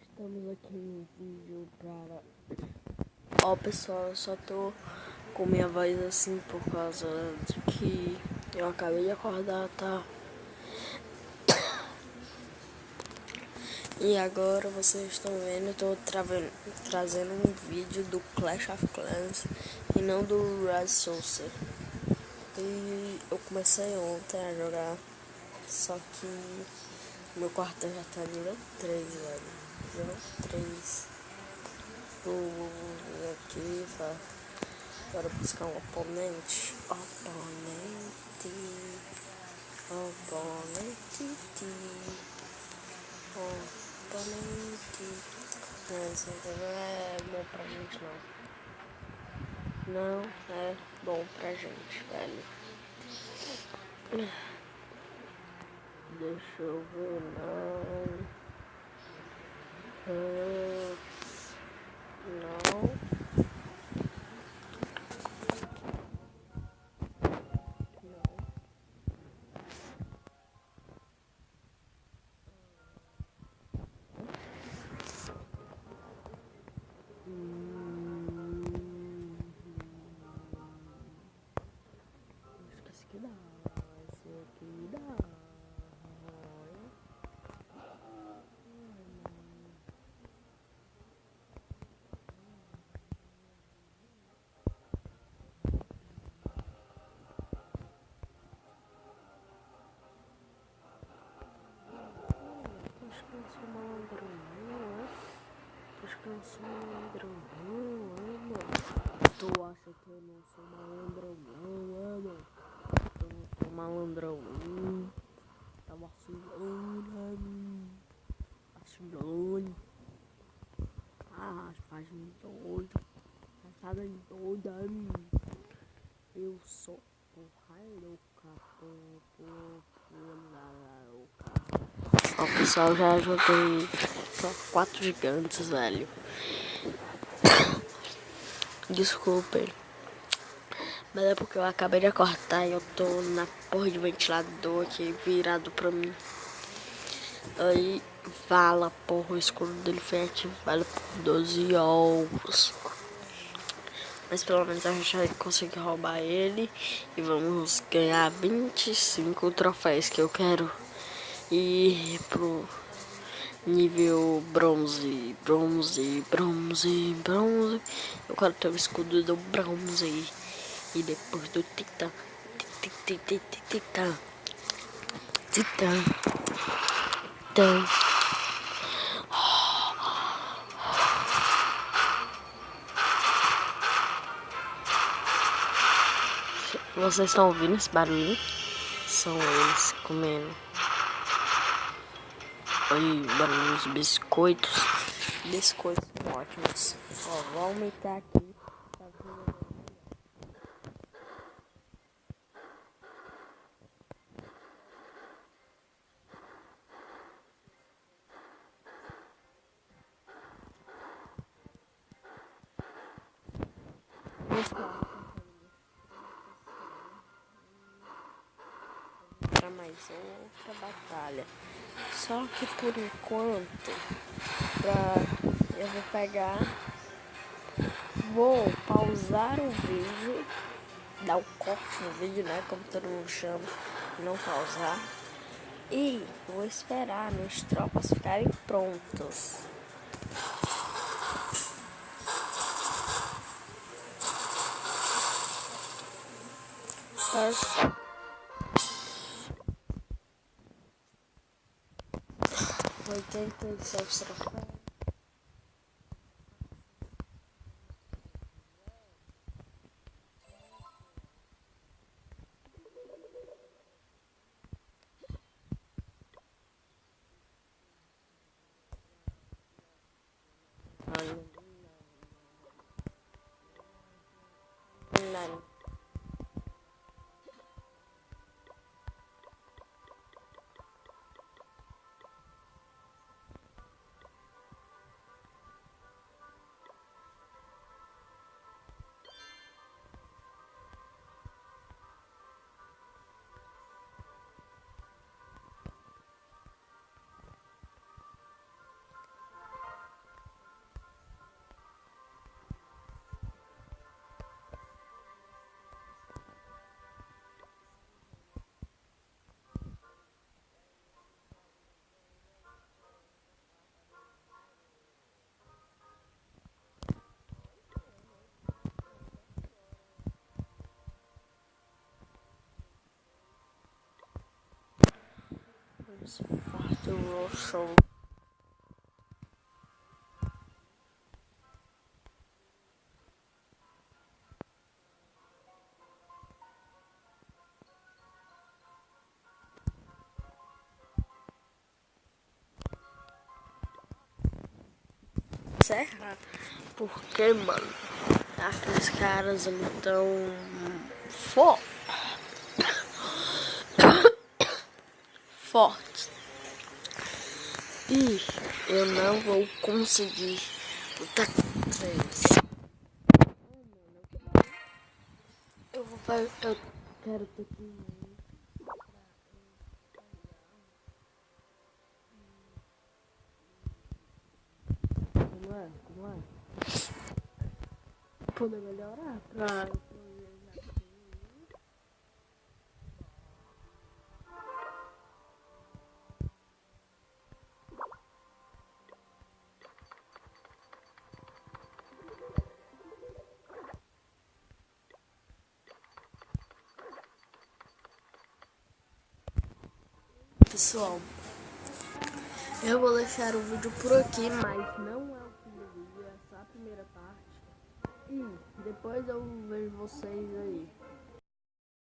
Estamos aqui no vídeo para... Ó pessoal, eu só tô com minha voz assim por causa de que eu acabei de acordar, tá? E agora vocês estão vendo, eu tô trazendo um vídeo do Clash of Clans e não do Red Saucer. E eu comecei ontem a jogar, só que meu quarto já tá nível 3, velho. Nível 3. Vou vir aqui para buscar um oponente. Oponente. Não, isso não é bom pra gente, não. Não é bom pra gente, velho. Deixa eu ver, não. Não. Acho que esse aqui dá. Esse aqui dá. Acho que eu não sou malandro, não. Acho que eu não sou malandro, não, mano. Tu acha que eu não sou malandrão, não, mano? Eu não sou malandrão, não. Tá vacilando, vacilando. Ah, faz doido. Passada em doida. Eu sou o raio do capô. Ó, pessoal, já joguei só 4 gigantes, velho. Desculpem. Mas é porque eu acabei de acordar e eu tô na porra de ventilador aqui virado pra mim. Aí, vala, porra, o escudo dele foi ativado por 12 ovos. Mas pelo menos a gente vai conseguir roubar ele. E vamos ganhar 25 troféus que eu quero ir pro nível bronze. Eu quero ter o escudo do bronze. E depois do titã. Titã. Vocês estão ouvindo esse barulho? São eles comendo. Aí, barulho dos biscoitos. Biscoitos são ótimos. Ó, vou aumentar aqui. Para mais outra batalha. Só que por enquanto, eu vou pegar, vou pausar o vídeo, dar um corte no vídeo, né, como todo mundo chama, não pausar, e vou esperar minhas tropas ficarem prontas. Perfeito. 87 troféus. Não. esse farto roxo. Serra, porque, mano, aqueles caras ali tão fortes e eu não vou conseguir lutar contra eles. Eu quero ter que como é? Poder melhorar pra pessoal, eu vou deixar o vídeo por aqui, mas não é o fim do vídeo, é só a primeira parte. E depois eu vejo vocês aí.